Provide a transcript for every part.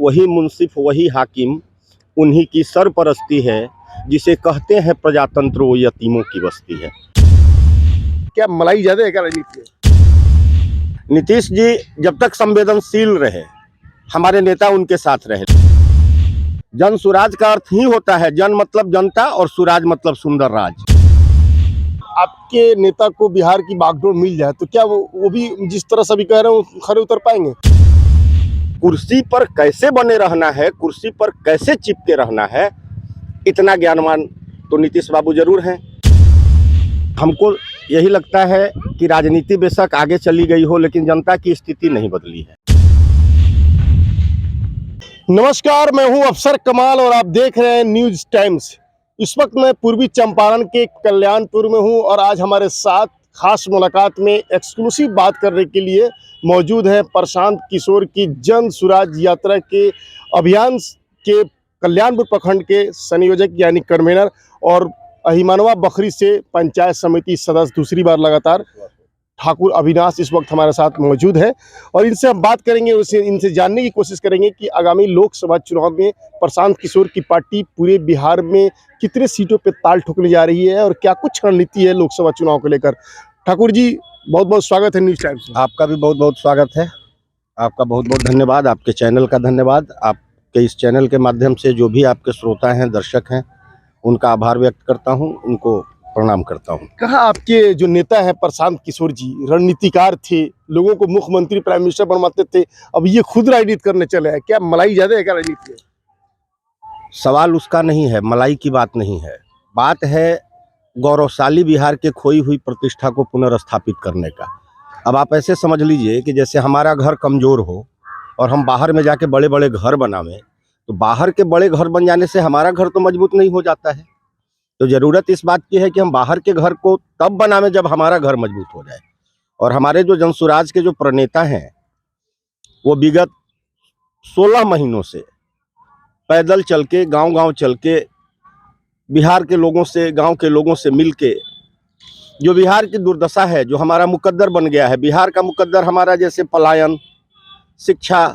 वही मुंसिफ वही हाकिम, उन्हीं की सरपरस्ती है, जिसे कहते हैं प्रजातंत्र वो यतीमों की बस्ती है। क्या मलाई ज्यादा है क्या राजनीति में? नीतीश जी जब तक संवेदनशील रहे, हमारे नेता उनके साथ रहे। जन सुराज का अर्थ ही होता है जन मतलब जनता और सुराज मतलब सुंदर राज। आपके नेता को बिहार की बागडोर मिल जाए तो क्या वो भी जिस तरह सभी कह रहे हैं खरे उतर पाएंगे? कुर्सी पर कैसे बने रहना है, कुर्सी पर कैसे चिपके रहना है, इतना ज्ञानवान तो नीतीश बाबू जरूर हैं। हमको यही लगता है कि राजनीति बेशक आगे चली गई हो, लेकिन जनता की स्थिति नहीं बदली है। नमस्कार, मैं हूं अफसर कमाल और आप देख रहे हैं न्यूज टाइम्स। इस वक्त मैं पूर्वी चंपारण के कल्याणपुर में हूं और आज हमारे साथ खास मुलाकात में एक्सक्लूसिव बात करने के लिए मौजूद है प्रशांत किशोर की जन सुराज यात्रा के अभियान के कल्याणपुर प्रखंड के संयोजक यानी कन्वेनर और अहिमानवा बखरी से पंचायत समिति सदस्य दूसरी बार लगातार ठाकुर अविनाश इस वक्त हमारे साथ मौजूद है और इनसे हम बात करेंगे, इनसे जानने की कोशिश करेंगे कि आगामी लोकसभा चुनाव में प्रशांत किशोर की पार्टी पूरे बिहार में कितने सीटों पे ताल ठोकने जा रही है और क्या कुछ रणनीति है लोकसभा चुनाव को लेकर। ठाकुर जी, बहुत बहुत स्वागत है न्यूज टाइम्स में। आपका भी बहुत बहुत स्वागत है। आपका बहुत बहुत धन्यवाद, आपके चैनल का धन्यवाद। आपके इस चैनल के माध्यम से जो भी आपके श्रोता हैं, दर्शक हैं, उनका आभार व्यक्त करता हूं, उनको प्रणाम करता हूं। कहा आपके जो नेता है प्रशांत किशोर जी रणनीतिकार थे, लोगों को मुख्यमंत्री प्राइम मिनिस्टर बनवाते थे, अब ये खुद राजनीति करने चले हैं। क्या मलाई ज्यादा है क्या राजनीति में? सवाल उसका नहीं है, मलाई की बात नहीं है, बात है गौरवशाली बिहार के खोई हुई प्रतिष्ठा को पुनर्स्थापित करने का। अब आप ऐसे समझ लीजिए कि जैसे हमारा घर कमजोर हो और हम बाहर में जाके बड़े बड़े घर बनावें, तो बाहर के बड़े घर बन जाने से हमारा घर तो मजबूत नहीं हो जाता है। तो जरूरत इस बात की है कि हम बाहर के घर को तब बनावें जब हमारा घर मजबूत हो जाए। और हमारे जो जनसुराज के जो प्रणेता हैं, वो विगत 16 महीनों से पैदल चल के, गांव-गांव चल के, बिहार के लोगों से, गांव के लोगों से मिल के, जो बिहार की दुर्दशा है, जो हमारा मुकद्दर बन गया है, बिहार का मुकद्दर हमारा जैसे पलायन, शिक्षा,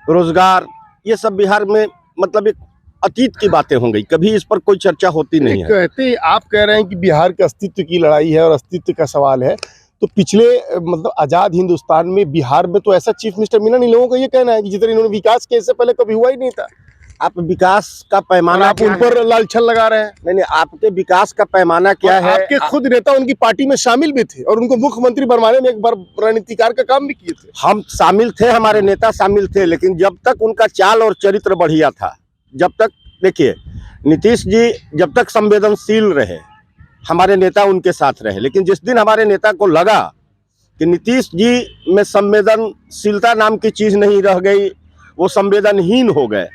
रोजगार, ये सब बिहार में मतलब एक अतीत की बातें हो गई, कभी इस पर कोई चर्चा होती नहीं है। कहते आप कह रहे हैं कि बिहार के अस्तित्व की लड़ाई है और अस्तित्व का सवाल है, तो पिछले मतलब आजाद हिंदुस्तान में बिहार में तो ऐसा चीफ मिनिस्टर मिला नहीं। लोगों का ये कहना है कि जितना इन्होंने विकास किया इससे पहले कभी हुआ ही नहीं था। आप विकास का पैमाना आप उन पर लाल छल लगा रहे हैं। नहीं, आपके विकास का पैमाना क्या है? आपके खुद नेता उनकी पार्टी में शामिल भी थे और उनको मुख्यमंत्री बनवाने में एक बार रणनीतिकार का काम भी किए थे। हम शामिल थे, हमारे नेता शामिल थे, लेकिन जब तक उनका चाल और चरित्र बढ़िया था, जब तक, देखिए नीतीश जी जब तक संवेदनशील रहे, हमारे नेता उनके साथ रहे। लेकिन जिस दिन हमारे नेता को लगा कि नीतीश जी में संवेदनशीलता नाम की चीज नहीं रह गई, वो संवेदनहीन हो गए,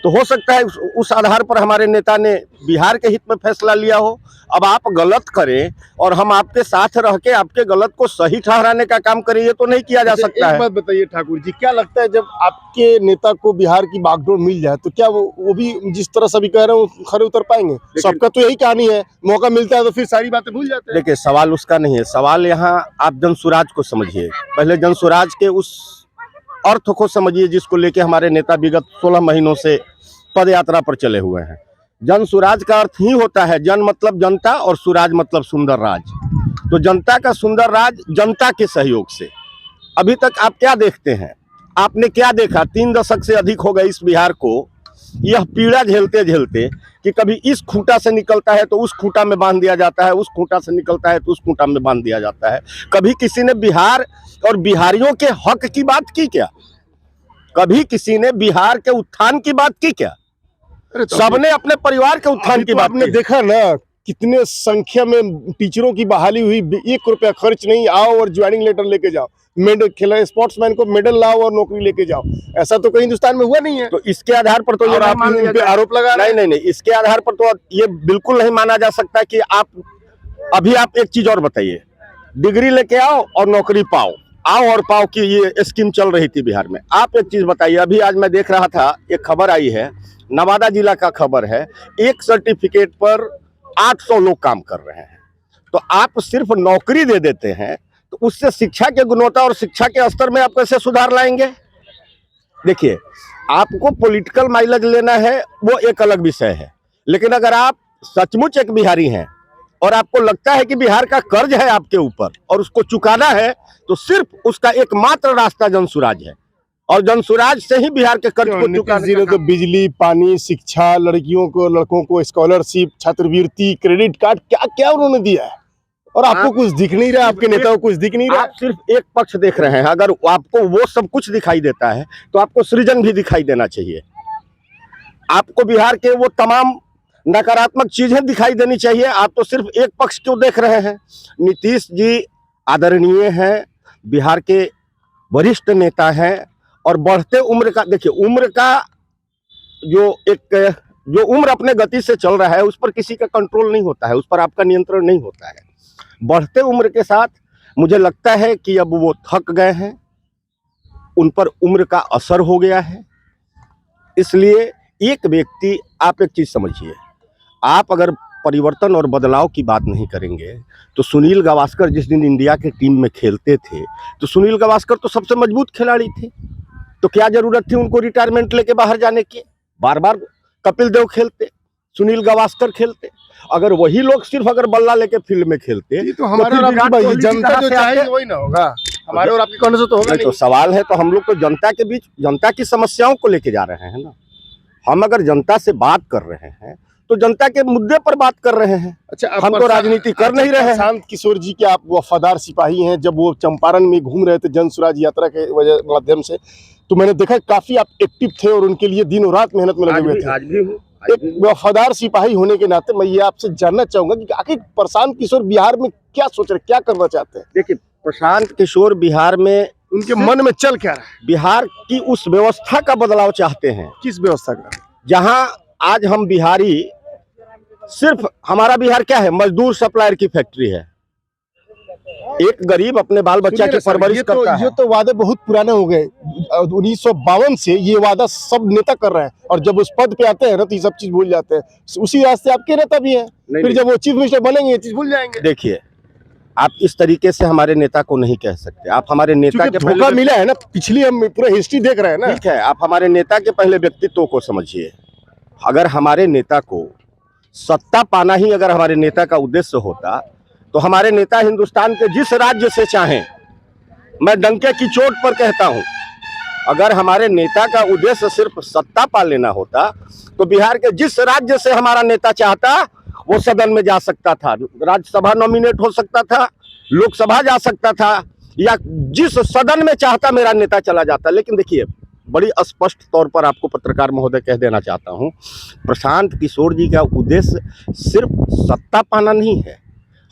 तो हो सकता है उस आधार पर हमारे नेता ने बिहार के हित में फैसला लिया हो। अब आप गलत करें और हम आपके साथ रह के आपके गलत को सही ठहराने का काम करें, ये तो नहीं किया जा सकता है। एक बात बताइए ठाकुर जी, क्या लगता है जब आपके नेता को बिहार की बागडोर मिल जाए तो क्या वो भी जिस तरह सभी कह रहे हैं खरे उतर पाएंगे? सबका तो यही कहानी है, मौका मिलता है तो फिर सारी बातें भूल जाते हैं। देखिए, सवाल उसका नहीं है, सवाल यहाँ आप जनसुराज को समझिए। पहले जनसुराज के उस अर्थ को समझिए जिसको लेके हमारे नेता विगत 16 महीनों से पद यात्रा पर चले हुए हैं। जन सुराज का अर्थ ही होता है जन मतलब जनता और सुराज मतलब सुंदर राज। तो जनता का सुंदर राज जनता के सहयोग से। अभी तक आप क्या देखते हैं, आपने क्या देखा? 3 दशक से अधिक हो गए इस बिहार को यह पीड़ा झेलते झेलते कि कभी इस खूंटा से निकलता है तो उस खूंटा में बांध दिया जाता है, उस खूंटा से निकलता है तो उस खूंटा में बांध दिया जाता है। कभी किसी ने बिहार और बिहारियों के हक की बात की क्या? कभी किसी ने बिहार के उत्थान की बात की क्या? सबने अपने परिवार के उत्थान की बात आपने देखा ना कितने संख्या में टीचरों की बहाली हुई, 1 रुपया खर्च नहीं, आओ और ज्वाइनिंग लेटर लेके जाओ, मेडल खेला स्पोर्ट्समैन को मेडल लाओ और नौकरी लेके जाओ। ऐसा तो कहीं हिंदुस्तान में हुआ नहीं है। तो इसके आधार पर तो ये आरोप लगा नहीं, इसके आधार पर तो ये बिल्कुल नहीं माना जा सकता कि आप एक चीज और बताइए, डिग्री लेके आओ और नौकरी पाओ, आओ और पाओ की ये स्कीम चल रही थी बिहार में। आप एक चीज बताइए, अभी आज मैं देख रहा था, एक खबर आई है, नवादा जिला का खबर है, एक सर्टिफिकेट पर 800 लोग काम कर रहे हैं। तो आप सिर्फ नौकरी दे देते हैं, तो उससे शिक्षा के गुणवत्ता और शिक्षा के स्तर में आप कैसे सुधार लाएंगे? देखिए, आपको पॉलिटिकल माइलेज लेना है वो एक अलग विषय है, लेकिन अगर आप सचमुच एक बिहारी हैं और आपको लगता है कि बिहार का कर्ज है आपके ऊपर और उसको चुकाना है, तो सिर्फ उसका एकमात्र रास्ता जनसुराज है, और जनसुराज से ही बिहार के कर्ज को चुकाने जी ने का तो बिजली, पानी, शिक्षा, लड़कियों को, लड़कों को स्कॉलरशिप, छात्रवृत्ति, क्रेडिट कार्ड, क्या क्या उन्होंने दिया है, और आपको कुछ दिख नहीं रहा, आपके नेताओं को कुछ दिख नहीं रहा। आप सिर्फ एक पक्ष देख रहे हैं। अगर आपको वो सब कुछ दिखाई देता है तो आपको सृजन भी दिखाई देना चाहिए। आपको बिहार के वो तमाम नकारात्मक चीजें दिखाई देनी चाहिए। आप तो सिर्फ एक पक्ष को देख रहे हैं। नीतीश जी आदरणीय हैं, बिहार के वरिष्ठ नेता हैं, और बढ़ते उम्र का देखिए, उम्र का जो उम्र अपने गति से चल रहा है उस पर किसी का कंट्रोल नहीं होता है, उस पर आपका नियंत्रण नहीं होता है। बढ़ते उम्र के साथ मुझे लगता है कि अब वो थक गए हैं, उन पर उम्र का असर हो गया है। इसलिए एक व्यक्ति, आप एक चीज समझिए, आप अगर परिवर्तन और बदलाव की बात नहीं करेंगे तो सुनील गावस्कर जिस दिन इंडिया के टीम में खेलते थे तो सुनील गावस्कर तो सबसे मजबूत खिलाड़ी थे, तो क्या जरूरत थी उनको रिटायरमेंट लेके बाहर जाने की? बार बार कपिल देव खेलते, सुनील गावस्कर खेलते। अगर वही लोग सिर्फ अगर बल्ला लेके फील्ड में खेलते तो हमारे और आपकी भाई जनता जो चाहेगी वही ना होगा, हमारे और आपके कहने से तो होगा नहीं। तो सवाल है, तो हम लोग तो जनता के बीच जनता की समस्याओं को लेके जा रहे हैं ना। हम अगर जनता से बात कर रहे हैं तो जनता के मुद्दे पर बात कर रहे हैं। अच्छा, हम तो राजनीति कर नहीं रहे हैं। प्रशांत किशोर जी के आप वफादार सिपाही हैं। जब वो चंपारण में घूम रहे थे जनसुराज यात्रा के माध्यम से, तो मैंने देखा काफी आप एक्टिव थे और उनके लिए दिनों रात मेहनत में लगे हुए थे। आज भी हूँ। एक वफादार सिपाही होने के नाते मैं ये आपसे जानना चाहूंगा कि आखिर प्रशांत किशोर बिहार में क्या सोच रहे, क्या करना चाहते हैं? देखिए, प्रशांत किशोर बिहार में, उनके मन में चल क्या रहा है? बिहार की उस व्यवस्था का बदलाव चाहते हैं। किस व्यवस्था का? जहां आज हम बिहारी, सिर्फ हमारा बिहार क्या है, मजदूर सप्लायर की फैक्ट्री है। एक गरीब अपने बाल बच्चा की परवरिश करता है। ये तो वादे बहुत पुराने हो गए। 1952 से ये वादा सब नेता कर रहे हैं, और जब उस पद पे आते हैं ना तो ये सब चीज भूल जाते हैं। उसी रास्ते आपके नेता भी हैं। फिर जब वो चीफ मिनिस्टर बनेंगे ये चीज भूल जाएंगे। देखिए, आप इस तरीके से हमारे नेता को नहीं कह सकते। आप हमारे नेता के धोखा मिला है ना, पिछली हम पूरा हिस्ट्री देख रहे हैं ना। ठीक है, आप हमारे नेता के पहले व्यक्तित्व को समझिए। अगर हमारे नेता को सत्ता पाना ही अगर हमारे नेता का उद्देश्य होता तो हमारे नेता हिंदुस्तान के जिस राज्य से चाहें, मैं डंके की चोट पर कहता हूं, अगर हमारे नेता का उद्देश्य सिर्फ सत्ता पा लेना होता तो बिहार के जिस राज्य से हमारा नेता चाहता वो सदन में जा सकता था, राज्यसभा नॉमिनेट हो सकता था, लोकसभा जा सकता था, या जिस सदन में चाहता मेरा नेता चला जाता। लेकिन देखिए, बड़ी स्पष्ट तौर पर आपको पत्रकार महोदय कह देना चाहता हूं, प्रशांत किशोर जी का उद्देश्य सिर्फ सत्ता पाना नहीं है।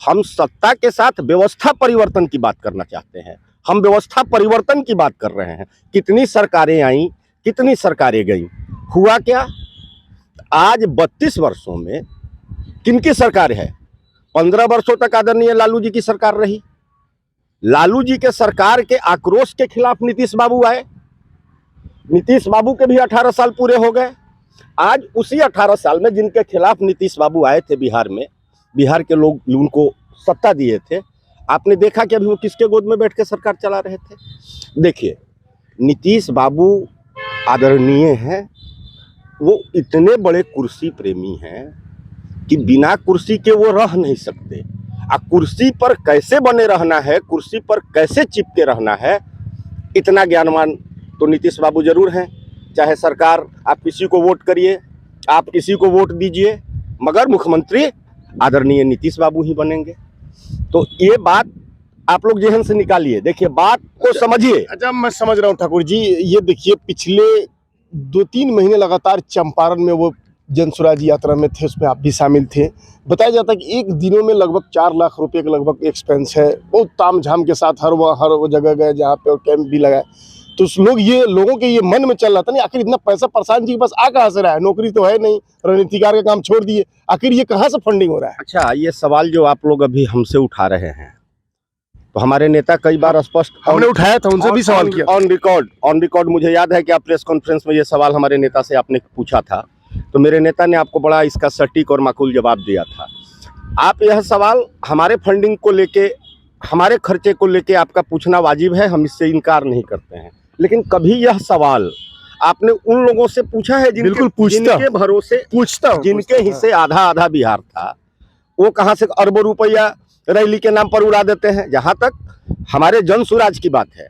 हम सत्ता के साथ व्यवस्था परिवर्तन की बात करना चाहते हैं। हम व्यवस्था परिवर्तन की बात कर रहे हैं। कितनी सरकारें आई, कितनी सरकारें गई, हुआ क्या? आज 32 वर्षों में किनकी सरकार है? 15 वर्षों तक आदरणीय लालू जी की सरकार रही। लालू जी के सरकार के आक्रोश के खिलाफ नीतीश बाबू आए। नीतीश बाबू के भी 18 साल पूरे हो गए। आज उसी 18 साल में जिनके खिलाफ नीतीश बाबू आए थे बिहार में, बिहार के लोग उनको सत्ता दिए थे, आपने देखा कि अभी वो किसके गोद में बैठ के सरकार चला रहे थे? देखिए, नीतीश बाबू आदरणीय हैं, वो इतने बड़े कुर्सी प्रेमी हैं कि बिना कुर्सी के वो रह नहीं सकते। कुर्सी पर कैसे बने रहना है, कुर्सी पर कैसे चिपके रहना है, इतना ज्ञानवान तो नीतीश बाबू जरूर हैं। चाहे सरकार, आप किसी को वोट करिए, आप किसी को वोट दीजिए, मगर मुख्यमंत्री आदरणीय नीतीश बाबू ही बनेंगे। तो ये बात आप लोग जहन से निकालिए। देखिए, बात को समझिए। अच्छा, मैं समझ रहा हूँ ठाकुर जी। ये देखिए, पिछले 2-3 महीने लगातार चंपारण में वो जनसुराज यात्रा में थे, उसमें आप भी शामिल थे। बताया जाता है कि एक दिनों में लगभग 4 लाख रुपए के लगभग एक्सपेंस है। बहुत तामझाम के साथ हर वो जगह गए जहाँ पे, और कैंप भी लगाए। तो लोगों के ये मन में चल रहा था नहीं, आखिर इतना पैसा प्रशांत जी के पास आ कहाँ से रहा है? नौकरी तो है नहीं, रणनीतिकार का काम छोड़ दिए, आखिर ये कहाँ से फंडिंग हो रहा है? अच्छा, ये सवाल जो आप लोग अभी हमसे उठा रहे हैं, तो हमारे नेता कई बार स्पष्ट हमने उठाया था, उनसे भी सवाल किया ऑन रिकॉर्ड। मुझे याद है कि आप प्रेस कॉन्फ्रेंस में ये सवाल हमारे नेता से आपने पूछा था, तो मेरे नेता ने आपको बड़ा इसका सटीक और माकूल जवाब दिया था। आप यह सवाल हमारे फंडिंग को लेके, हमारे खर्चे को लेके आपका पूछना वाजिब है, हम इससे इनकार नहीं करते हैं। लेकिन कभी यह सवाल आपने उन लोगों से पूछा है बिल्कुल पूछता जिनके भरोसे पूछता हूँ, जिनके पूछता हूँ। हिस्से आधा आधा बिहार था, वो कहाँ से अरबों रुपया रैली के नाम पर उड़ा देते हैं। जहां तक हमारे जन सुराज की बात है,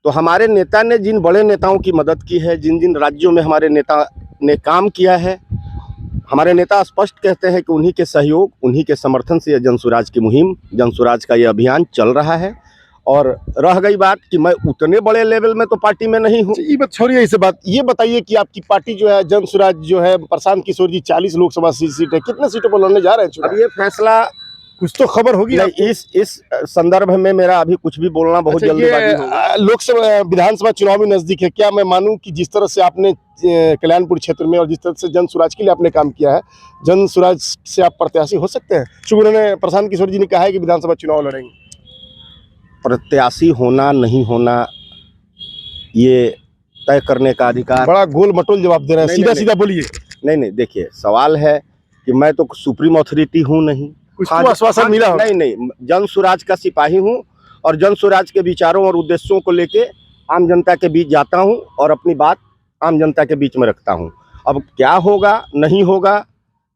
तो हमारे नेता ने जिन बड़े नेताओं की मदद की है, जिन जिन राज्यों में हमारे नेता ने काम किया है, हमारे नेता स्पष्ट कहते हैं कि उन्हीं के सहयोग, उन्हीं के समर्थन से यह जन सुराज की मुहिम, जन सुराज का ये अभियान चल रहा है। और रह गई बात कि मैं उतने बड़े लेवल में तो पार्टी में नहीं हूँ। ये बात छोड़िए, इसे बात ये बताइए कि आपकी पार्टी जो है जन सुराज जो है, प्रशांत किशोर जी 40 लोकसभा सीट है, कितने सीटों पर लड़ने जा रहे हैं अब चुनाव? ये फैसला कुछ तो खबर होगी नहीं, आपको? इस संदर्भ में मेरा अभी कुछ भी बोलना बहुत अच्छा, जल्दीबाजी ये होगा। लोकसभा विधानसभा चुनाव भी नजदीक है, क्या मैं मानूं कि जिस तरह से आपने कल्याणपुर क्षेत्र में और जिस तरह से जन सुराज के लिए आपने काम किया है, जन सुराज से आप प्रत्याशी हो सकते हैं? चूंकि उन्होंने प्रशांत किशोर जी ने कहा है कि विधानसभा चुनाव लड़ेंगे। प्रत्याशी होना नहीं होना ये तय करने का अधिकार बड़ा गोल मटोल जवाब दे रहे हैं, नहीं, सीधा नहीं, सीधा बोलिए। नहीं, देखिए, सवाल है कि मैं तो सुप्रीम अथॉरिटी हूँ नहीं। कुछ तो आश्वासन मिला होगा। नहीं, जन सुराज का सिपाही हूँ और जन सुराज के विचारों और उद्देश्यों को लेके आम जनता के बीच जाता हूँ और अपनी बात आम जनता के बीच में रखता हूँ। अब क्या होगा नहीं होगा,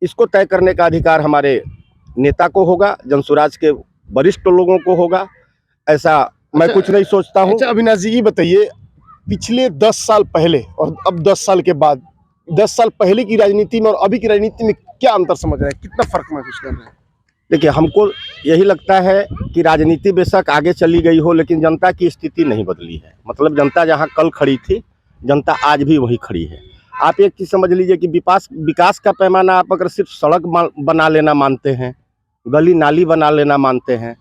इसको तय करने का अधिकार हमारे नेता को होगा, जन सुराज के वरिष्ठ लोगों को होगा। ऐसा मैं कुछ नहीं सोचता हूँ। अच्छा अविनाश जी, ये बताइए, पिछले 10 साल पहले और अब 10 साल के बाद, 10 साल पहले की राजनीति में और अभी की राजनीति में क्या अंतर समझ रहे हैं, कितना फर्क महसूस कर रहे हैं? देखिए, हमको यही लगता है कि राजनीति बेशक आगे चली गई हो, लेकिन जनता की स्थिति नहीं बदली है। मतलब जनता जहां कल खड़ी थी, जनता आज भी वही खड़ी है। आप एक चीज़ समझ लीजिए कि विकास का पैमाना आप अगर सिर्फ सड़क बना लेना मानते हैं, गली नाली बना लेना मानते हैं,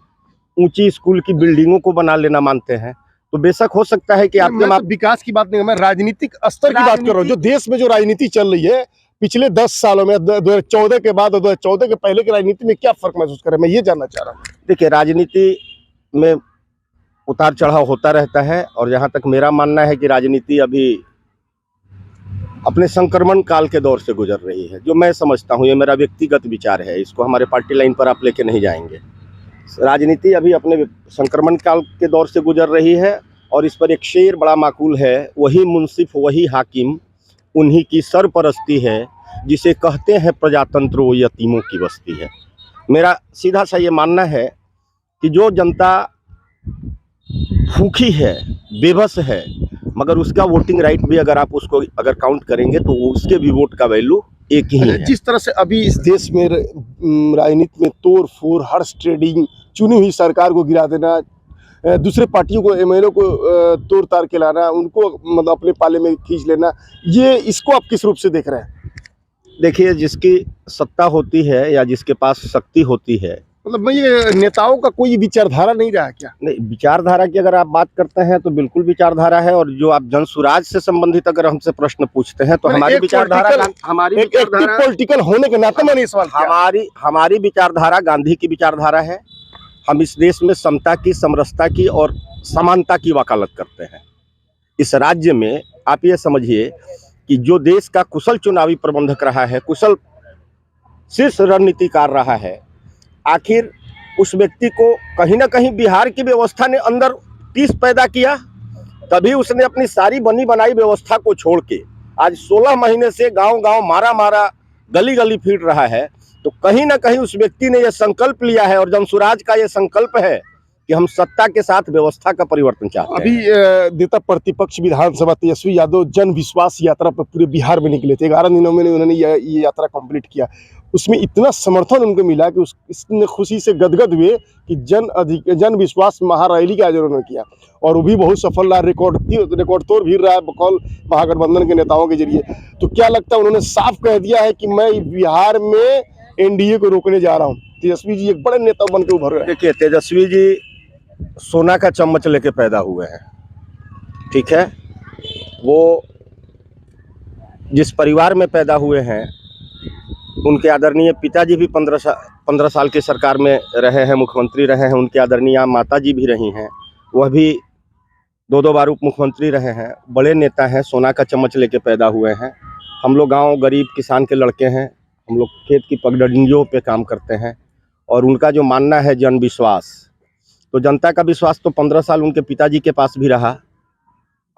ऊंची स्कूल की बिल्डिंगों को बना लेना मानते हैं, तो बेशक हो सकता है कि आपके मैं तो विकास की बात नहीं, मैं राजनीतिक स्तर की बात कर रहा हूँ। जो देश में जो राजनीति चल रही है पिछले 10 सालों में, 2014 के बाद और 2014 के पहले की राजनीति में क्या फर्क महसूस कर रहे हैं, मैं ये जानना चाह रहा हूँ। देखिए, राजनीति में उतार चढ़ाव होता रहता है और जहाँ तक मेरा मानना है कि राजनीति अभी अपने संक्रमण काल के दौर से गुजर रही है, जो मैं समझता हूँ, ये मेरा व्यक्तिगत विचार है, इसको हमारे पार्टी लाइन पर आप लेके नहीं जाएंगे। राजनीति अभी अपने संक्रमण काल के दौर से गुजर रही है और इस पर एक शेर बड़ा माकूल है, वही मुंसिफ वही हाकिम, उन्हीं की सरपरस्ती है, जिसे कहते हैं प्रजातंत्र वो यतीमों की बस्ती है। मेरा सीधा सा ये मानना है कि जो जनता भूखी है, बेबस है, मगर उसका वोटिंग राइट भी अगर आप उसको अगर काउंट करेंगे तो उसके भी वोट का वैल्यू एक ही है। जिस तरह से अभी इस देश में राजनीति में तोड़ फोड़, हर्ष ट्रेडिंग, चुनी हुई सरकार को गिरा देना, दूसरे पार्टियों को, एमएलए को तोड़ ताड़ के लाना, उनको मतलब अपने पाले में खींच लेना, ये इसको आप किस रूप से देख रहे हैं? देखिए, जिसकी सत्ता होती है या जिसके पास शक्ति होती है, मतलब मैं ये नेताओं का कोई विचारधारा नहीं रहा क्या? नहीं, विचारधारा की अगर आप बात करते हैं तो बिल्कुल विचारधारा है। और जो आप जन सुराज से संबंधित अगर हमसे प्रश्न पूछते हैं तो हमारी विचारधारा पॉलिटिकल होने के नाते मैंने सवाल किया। हमारी विचारधारा गांधी की विचारधारा है। हम इस देश में समता की, समरसता की और समानता की वकालत करते हैं। इस राज्य में आप ये समझिए कि जो देश का कुशल चुनावी प्रबंधक रहा है, कुशल शीर्ष रणनीतिकार रहा है, आखिर उस व्यक्ति को कहीं ना कहीं बिहार की व्यवस्था ने अंदर टीस पैदा किया, तभी उसने अपनी सारी बनी बनाई व्यवस्था को छोड़ के आज 16 महीने से गांव-गांव मारा गली-गली फिर रहा है। तो कहीं ना कहीं उस व्यक्ति ने यह संकल्प लिया है और जनसुराज का यह संकल्प है कि हम सत्ता के साथ व्यवस्था का परिवर्तन चाहते हैं। अभी नेता प्रतिपक्ष विधानसभा तेजस्वी यादव जन विश्वास यात्रा पर पूरे बिहार में निकले थे। 11 दिनों में उन्होंने ये यात्रा कंप्लीट किया। उसमें इतना समर्थन उनको मिला कि इसने खुशी से गदगद हुए कि जन विश्वास महारैली का आयोजन उन्होंने किया और वो भी बहुत सफल रहा, रिकॉर्ड तोड़ भी रहा है बकौल महागठबंधन के नेताओं के जरिए। तो क्या लगता है, उन्होंने साफ कह दिया है कि मैं बिहार में एनडीए को रोकने जा रहा हूँ। तेजस्वी जी एक बड़े नेता बन के उभर रहे हैं। देखिए, तेजस्वी जी सोना का चम्मच लेके पैदा हुए हैं, ठीक है। वो जिस परिवार में पैदा हुए हैं, उनके आदरणीय पिताजी भी 15 साल की सरकार में रहे हैं, मुख्यमंत्री रहे हैं। उनके आदरणीय माता जी भी रही हैं, वह भी 2 बार उप मुख्यमंत्री रहे हैं। बड़े नेता हैं, सोना का चम्मच लेके पैदा हुए हैं। हम लोग गांव गरीब किसान के लड़के हैं, हम लोग खेत की पगडंडियों पे काम करते हैं और उनका जो मानना है जन विश्वास, तो जनता का विश्वास तो 15 साल उनके पिताजी के पास भी रहा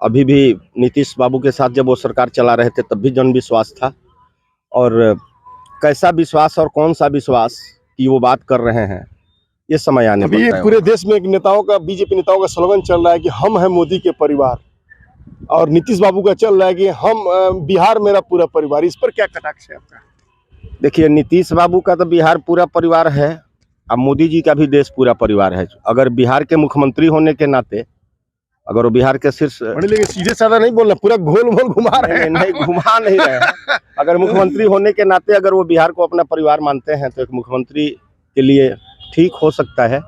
अभी भी नीतीश बाबू के साथ जब वो सरकार चला रहे थे तब भी जन विश्वास था। और कैसा विश्वास और कौन सा विश्वास की वो बात कर रहे हैं, ये समय आने पर अभी तय होगा। पूरे देश में एक नेताओं का, बीजेपी नेताओं का स्लोगन चल रहा है कि हम हैं मोदी के परिवार, और नीतीश बाबू का चल रहा है कि हम बिहार मेरा पूरा परिवार। इस पर क्या कटाक्ष है आपका? देखिए, नीतीश बाबू का तो बिहार पूरा परिवार है, अब मोदी जी का भी देश पूरा परिवार है। अगर बिहार के मुख्यमंत्री होने के नाते, अगर वो बिहार के शीर्ष लेकिन सीधे साधा नहीं बोलना, पूरा गोल मोल घुमा रहे हैं। नहीं, घुमा नहीं रहे हैं। अगर मुख्यमंत्री होने के नाते अगर वो बिहार को अपना परिवार मानते हैं तो एक मुख्यमंत्री के लिए ठीक हो सकता है।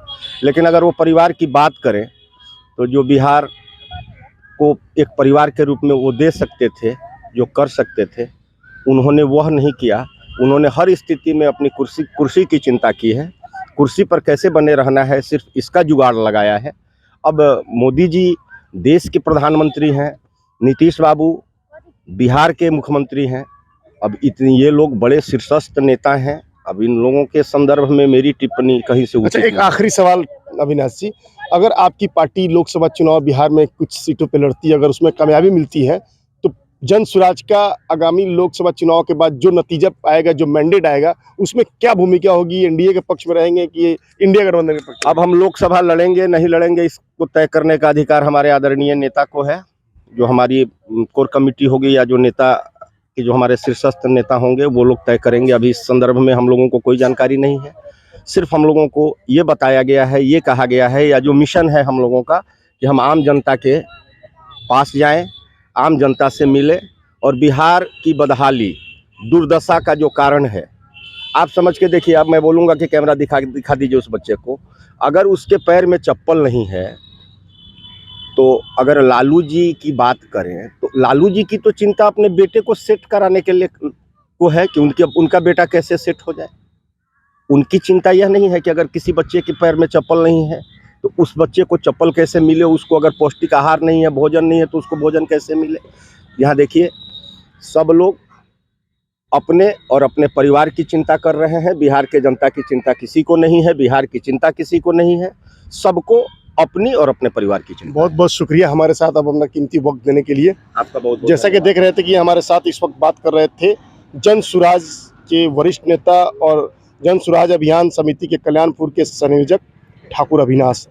लेकिन अगर वो परिवार की बात करें तो जो बिहार को एक परिवार के रूप में वो दे सकते थे, जो कर सकते थे, उन्होंने वह नहीं किया। उन्होंने हर स्थिति में अपनी कुर्सी की चिंता की है, कुर्सी पर कैसे बने रहना है, सिर्फ इसका जुगाड़ लगाया है। अब मोदी जी देश के प्रधानमंत्री हैं, नीतीश बाबू बिहार के मुख्यमंत्री हैं। अब इतने ये लोग बड़े शीर्षस्थ नेता हैं। अब इन लोगों के संदर्भ में मेरी टिप्पणी कहीं से अच्छा, उचित एक आखिरी सवाल अविनाश जी, अगर आपकी पार्टी लोकसभा चुनाव बिहार में कुछ सीटों पे लड़ती है, अगर उसमें कामयाबी मिलती है, तो जन स्वराज का आगामी लोकसभा चुनाव के बाद जो नतीजा आएगा, जो मैंडेट आएगा, उसमें क्या भूमिका होगी? एनडीए के पक्ष में रहेंगे कि इंडिया गठबंधन के पक्ष में? अब हम लोकसभा लड़ेंगे नहीं लड़ेंगे इसको तय करने का अधिकार हमारे आदरणीय नेता को है। जो हमारी कोर कमेटी होगी या जो नेता कि जो हमारे शीर्षस्थ नेता होंगे वो लोग तय करेंगे। अभी इस संदर्भ में हम लोगों को कोई जानकारी नहीं है। सिर्फ हम लोगों को ये बताया गया है, ये कहा गया है, या जो मिशन है हम लोगों का, कि हम आम जनता के पास जाएं, आम जनता से मिलें, और बिहार की बदहाली, दुर्दशा का जो कारण है, आप समझ के देखिए। अब मैं बोलूँगा कि कैमरा दिखा दीजिए उस बच्चे को। अगर उसके पैर में चप्पल नहीं है, तो अगर लालू जी की बात करें तो लालू जी की तो चिंता अपने बेटे को सेट कराने के लिए को है कि उनका बेटा कैसे सेट हो जाए। उनकी चिंता यह नहीं है कि अगर किसी बच्चे के पैर में चप्पल नहीं है तो उस बच्चे को चप्पल कैसे मिले, उसको अगर पौष्टिक आहार नहीं है, भोजन नहीं है, तो उसको भोजन कैसे मिले। यहाँ देखिए, सब लोग अपने और अपने परिवार की चिंता कर रहे हैं। बिहार के जनता की चिंता किसी को नहीं है, बिहार की चिंता किसी को नहीं है। सबको अपनी और अपने परिवार की चिंता। बहुत बहुत शुक्रिया हमारे साथ अब अपना कीमती वक्त देने के लिए। आपका बहुत जैसा कि देख रहे थे कि हमारे साथ इस वक्त बात कर रहे थे जन स्वराज के वरिष्ठ नेता और जन स्वराज अभियान समिति के कल्याणपुर के संयोजक ठाकुर अविनाश।